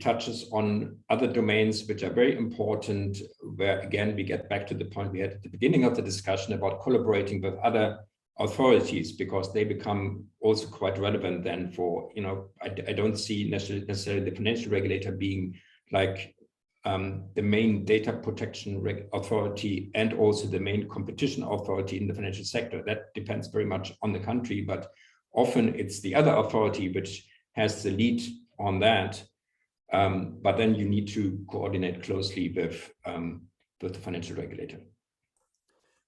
touches on other domains which are very important, where again we get back to the point we had at the beginning of the discussion about collaborating with other authorities, because they become also quite relevant then for, I don't see necessarily the financial regulator being like the main data protection authority and also the main competition authority in the financial sector. That depends very much on the country, but often it's the other authority which has the lead on that. But then you need to coordinate closely with the financial regulator.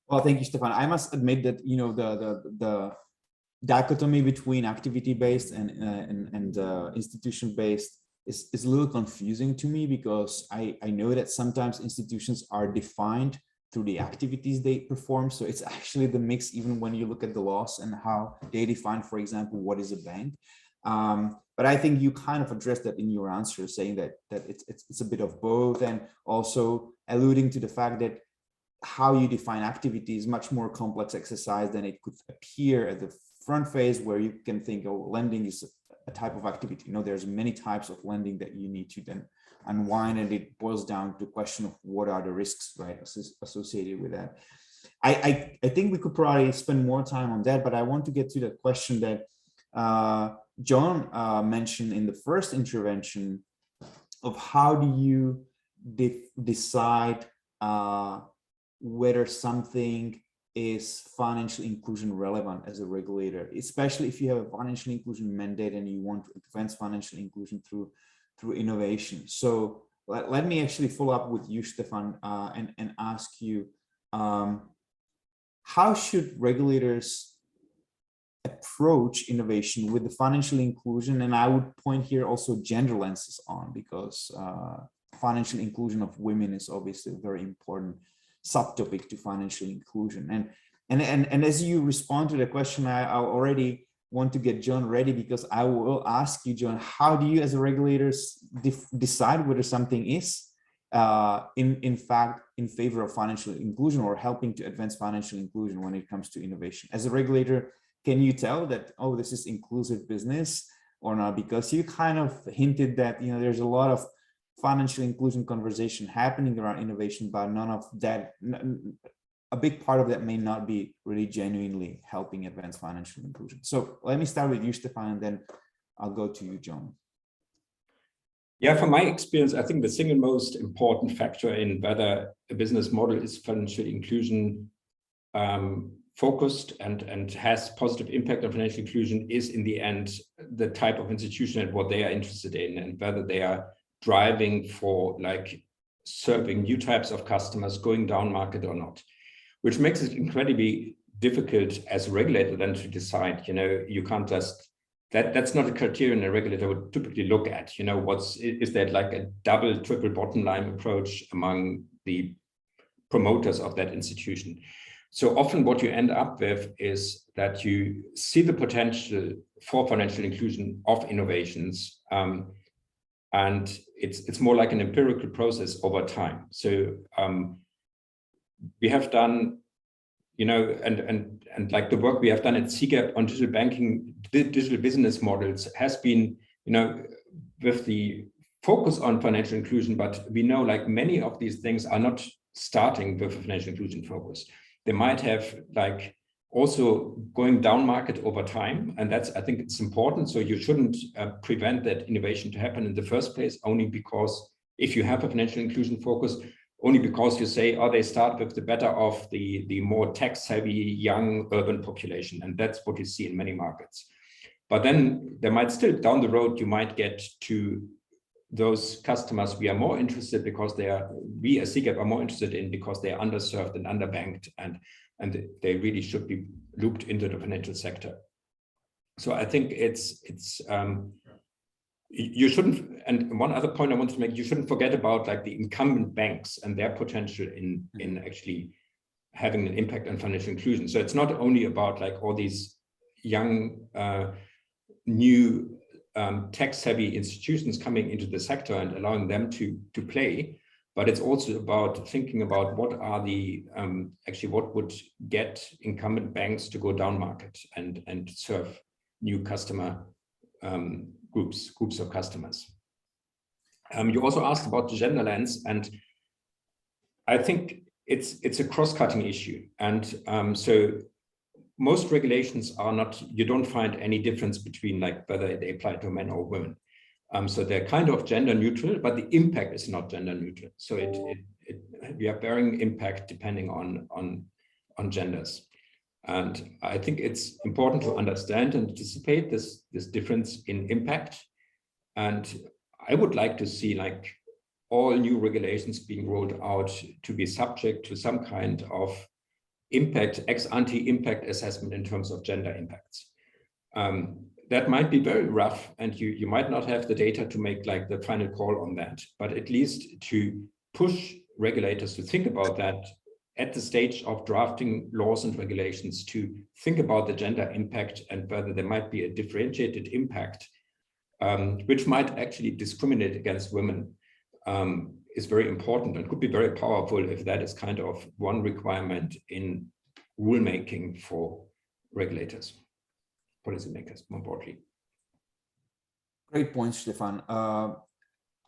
Well, thank you, Stefan. I must admit that the dichotomy between activity-based and institution-based is a little confusing to me, because I know that sometimes institutions are defined through the activities they perform. So it's actually the mix, even when you look at the laws and how they define, for example, what is a bank. But I think you kind of addressed that in your answer, saying that it's a bit of both, and also alluding to the fact that how you define activity is much more complex exercise than it could appear at the front phase, where you can think, oh, lending is a type of activity. There's many types of lending that you need to then unwind, and it boils down to the question of what are the risks, right, associated with that. I think we could probably spend more time on that, but I want to get to the question that John mentioned in the first intervention of how do you decide whether something is financial inclusion relevant as a regulator, especially if you have a financial inclusion mandate and you want to advance financial inclusion through innovation. So let me actually follow up with you, Stefan, and ask you, how should regulators approach innovation with the financial inclusion? And I would point here also gender lenses on, because financial inclusion of women is obviously a very important subtopic to financial inclusion. And as you respond to the question, I already want to get John ready, because I will ask you, John, how do you as a regulators decide whether something is in fact in favor of financial inclusion or helping to advance financial inclusion when it comes to innovation? As a regulator, can you tell that, oh, this is inclusive business or not? Because you kind of hinted that, there's a lot of financial inclusion conversation happening around innovation, but none of that, a big part of that may not be really genuinely helping advance financial inclusion. So let me start with you, Stefan, and then I'll go to you, John. Yeah, from my experience, I think the single most important factor in whether a business model is financial inclusion focused and has positive impact on financial inclusion is, in the end, the type of institution and what they are interested in, and whether they are driving for like serving new types of customers, going down market or not, which makes it incredibly difficult as a regulator then to decide. You can't just, that's not a criterion a regulator would typically look at. Is that like a double, triple bottom line approach among the promoters of that institution? So often what you end up with is that you see the potential for financial inclusion of innovations, and it's more like an empirical process over time. So we have done, and like the work we have done at CGAP on digital banking, digital business models has been, with the focus on financial inclusion, but we know like many of these things are not starting with a financial inclusion focus. They might have like also going down market over time. And I think it's important. So you shouldn't prevent that innovation to happen in the first place, only because if you have a financial inclusion focus, only because you say, oh, they start with the better of the more tech-savvy young urban population. And that's what you see in many markets. But then there might still, down the road, you might get to those customers we are more interested because we as CGAP are more interested in because they are underserved and underbanked and and they really should be looped into the financial sector. So I think you shouldn't, and one other point I want to make, you shouldn't forget about like the incumbent banks and their potential in actually having an impact on financial inclusion. So it's not only about like all these young, new tech-savvy institutions coming into the sector and allowing them to play, but it's also about thinking about what are the actually what would get incumbent banks to go down market and serve new customer groups of customers. You also asked about the gender lens, and I think it's a cross-cutting issue. And so most regulations are not, you don't find any difference between like whether they apply to men or women. So they're kind of gender neutral, but the impact is not gender neutral. So we are bearing impact depending on genders. And I think it's important to understand and anticipate this difference in impact. And I would like to see like all new regulations being rolled out to be subject to some kind of impact, ex-ante impact assessment in terms of gender impacts. That might be very rough, and you might not have the data to make like the final call on that, but at least to push regulators to think about that at the stage of drafting laws and regulations, to think about the gender impact and whether there might be a differentiated impact, which might actually discriminate against women, is very important and could be very powerful if that is kind of one requirement in rulemaking for regulators, policymakers more broadly. Great point, Stefan.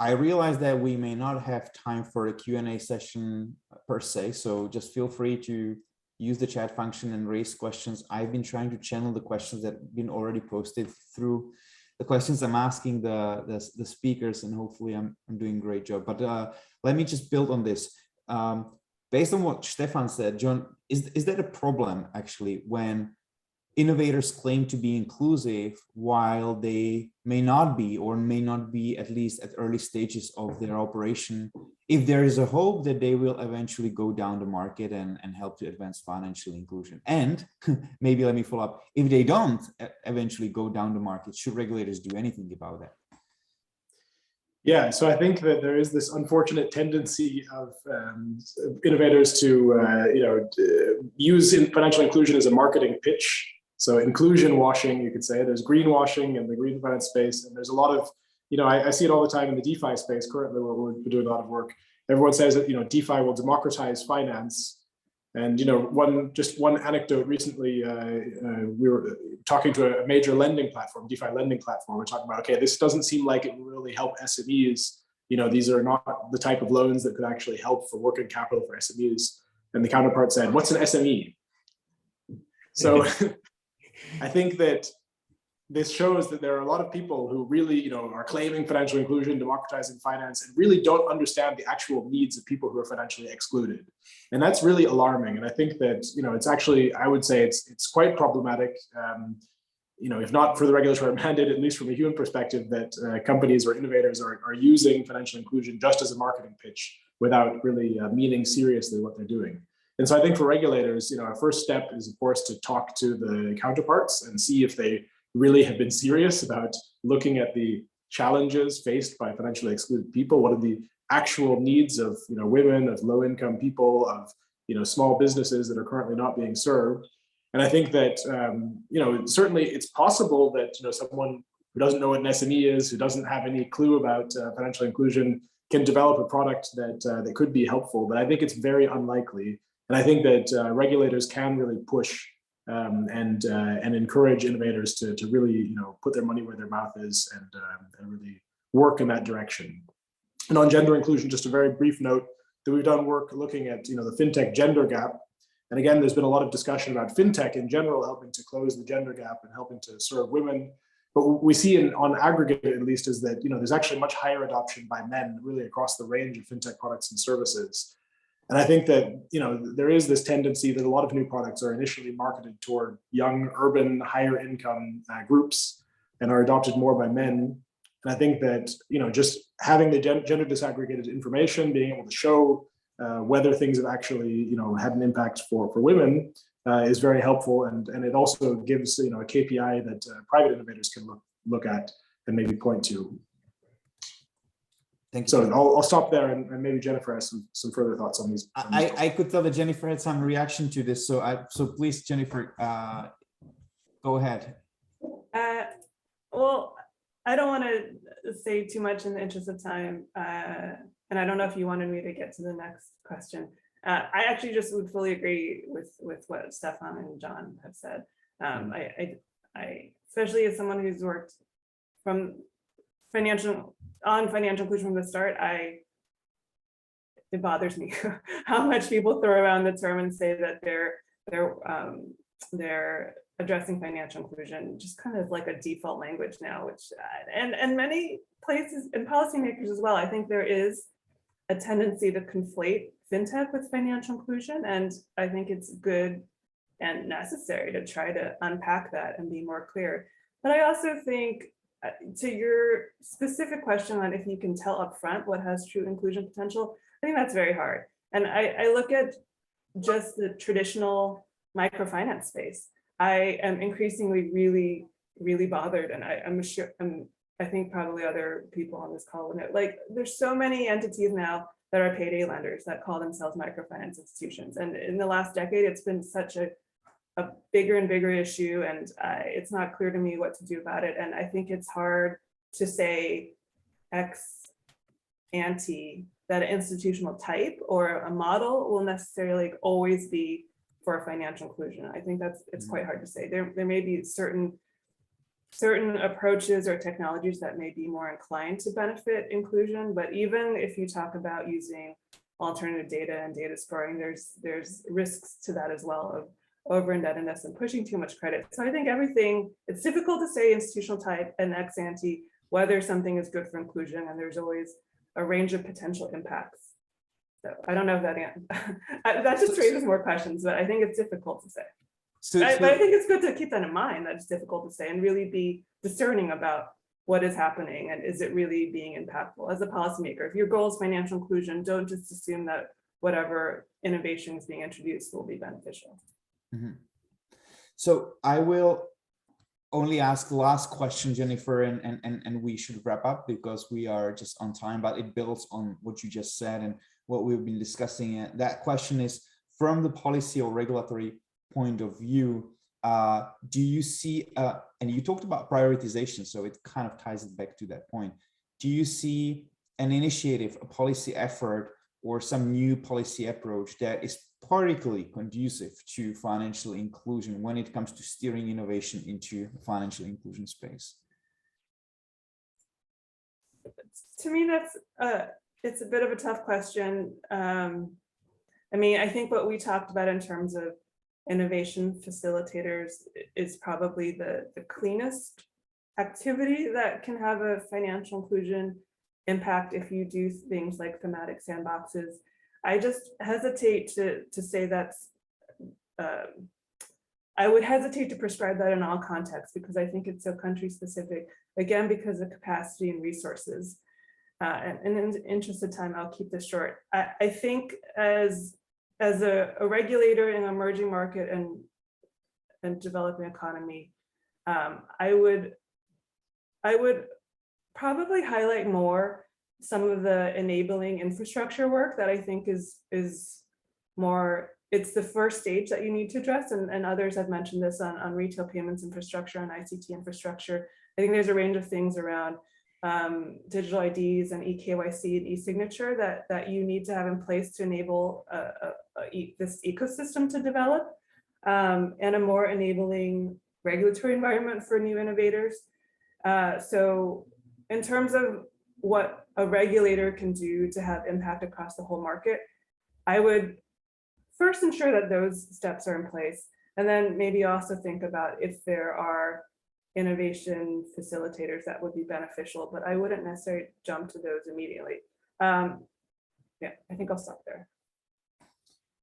I realize that we may not have time for a Q&A session per se, so just feel free to use the chat function and raise questions. I've been trying to channel the questions that have been already posted through the questions I'm asking the speakers, and hopefully I'm doing a great job. But let me just build on this. Based on what Stefan said, John, is that a problem actually when innovators claim to be inclusive while they may not be, or may not be at least at early stages of their operation, if there is a hope that they will eventually go down the market and help to advance financial inclusion? And maybe let me follow up, if they don't eventually go down the market, should regulators do anything about that? Yeah, so I think that there is this unfortunate tendency of innovators to use financial inclusion as a marketing pitch. So inclusion washing, you could say. There's greenwashing in the green finance space, and there's a lot of, I see it all the time in the DeFi space currently, where we're doing a lot of work. Everyone says that DeFi will democratize finance. And one anecdote recently, we were talking to a major lending platform, DeFi lending platform. We're talking about, okay, this doesn't seem like it will really help SMEs. These are not the type of loans that could actually help for working capital for SMEs. And the counterpart said, "What's an SME?" So I think that this shows that there are a lot of people who really, are claiming financial inclusion, democratizing finance, and really don't understand the actual needs of people who are financially excluded. And that's really alarming. And I think that, it's actually, I would say it's quite problematic, if not for the regulatory mandate, at least from a human perspective, that companies or innovators are using financial inclusion just as a marketing pitch without really meaning seriously what they're doing. And so I think for regulators, our first step is, of course, to talk to the counterparts and see if they really have been serious about looking at the challenges faced by financially excluded people. What are the actual needs of women, of low-income people, of small businesses that are currently not being served? And I think that certainly it's possible that someone who doesn't know what an SME is, who doesn't have any clue about financial inclusion, can develop a product that could be helpful. But I think it's very unlikely. And I think that regulators can really push and encourage innovators to really put their money where their mouth is and really work in that direction. And on gender inclusion, just a very brief note that we've done work looking at the fintech gender gap. And again, there's been a lot of discussion about fintech in general helping to close the gender gap and helping to serve women. But what we see on aggregate, at least, is that there's actually much higher adoption by men really across the range of fintech products and services. And I think that, there is this tendency that a lot of new products are initially marketed toward young, urban, higher income groups and are adopted more by men. And I think that, just having the gender disaggregated information, being able to show whether things have actually had an impact for women is very helpful, and it also gives a KPI that private innovators can look at and maybe point to. Thank you. So I'll stop there, and maybe Jennifer has some further thoughts on these. I could tell that Jennifer had some reaction to this, so please, Jennifer, go ahead. Well, I don't want to say too much in the interest of time, and I don't know if you wanted me to get to the next question. I actually just would fully agree with what Stefan and John have said. I especially as someone who's worked from financial inclusion from the start, it bothers me how much people throw around the term and say that they're addressing financial inclusion, just kind of like a default language now, which and many places and policymakers as well. I think there is a tendency to conflate fintech with financial inclusion, and I think it's good and necessary to try to unpack that and be more clear. But I also think, to your specific question on if you can tell upfront what has true inclusion potential, I think that's very hard. And I look at just the traditional microfinance space. I am increasingly really bothered, and I'm sure, I think probably other people on this call would know, like there's so many entities now that are payday lenders that call themselves microfinance institutions. And in the last decade, it's been such a bigger and bigger issue, and it's not clear to me what to do about it. And I think it's hard to say ex ante that an institutional type or a model will necessarily always be for financial inclusion. I think it's quite hard to say. There may be certain approaches or technologies that may be more inclined to benefit inclusion, but even if you talk about using alternative data and data scoring, there's risks to that as well of over indebtedness and pushing too much credit. So I think it's difficult to say institutional type and ex ante whether something is good for inclusion, and there's always a range of potential impacts. So I don't know if that just raises more questions, but I think it's difficult to say. But I think it's good to keep that in mind, that it's difficult to say, and really be discerning about what is happening and is it really being impactful as a policymaker. If your goal is financial inclusion, don't just assume that whatever innovation is being introduced will be beneficial. Mm-hmm. So I will only ask the last question, Jennifer, and we should wrap up because we are just on time, but it builds on what you just said and what we've been discussing. That question is, from the policy or regulatory point of view, do you see, and you talked about prioritization, so it kind of ties it back to that point. Do you see an initiative, a policy effort, or some new policy approach that is particularly conducive to financial inclusion when it comes to steering innovation into the financial inclusion space? To me, it's a bit of a tough question. I mean, I think what we talked about in terms of innovation facilitators is probably the cleanest activity that can have a financial inclusion impact if you do things like thematic sandboxes. I just hesitate to say that's, I would hesitate to prescribe that in all contexts because I think it's so country specific, again, because of capacity and resources. And in the interest of time, I'll keep this short. I think as a regulator in an emerging market and developing economy, I would probably highlight more some of the enabling infrastructure work that I think is more, it's the first stage that you need to address, and others have mentioned this on retail payments infrastructure and ICT infrastructure. I think there's a range of things around digital IDs and eKYC and e-signature that you need to have in place to enable this ecosystem to develop, and a more enabling regulatory environment for new innovators. So in terms of what a regulator can do to have impact across the whole market, I would first ensure that those steps are in place, and then maybe also think about if there are innovation facilitators that would be beneficial, but I wouldn't necessarily jump to those immediately. Yeah, I think I'll stop there.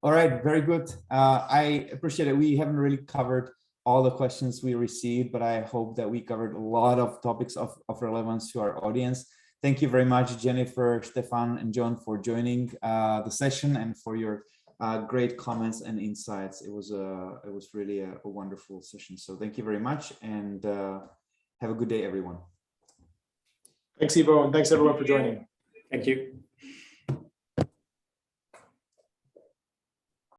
All right, very good. I appreciate it. We haven't really covered all the questions we received, but I hope that we covered a lot of topics of relevance to our audience. Thank you very much, Jennifer, Stefan, and John, for joining the session and for your great comments and insights. It was really a wonderful session. So thank you very much, and have a good day, everyone. Thanks, Ivo, and thanks everyone for joining. Thank you.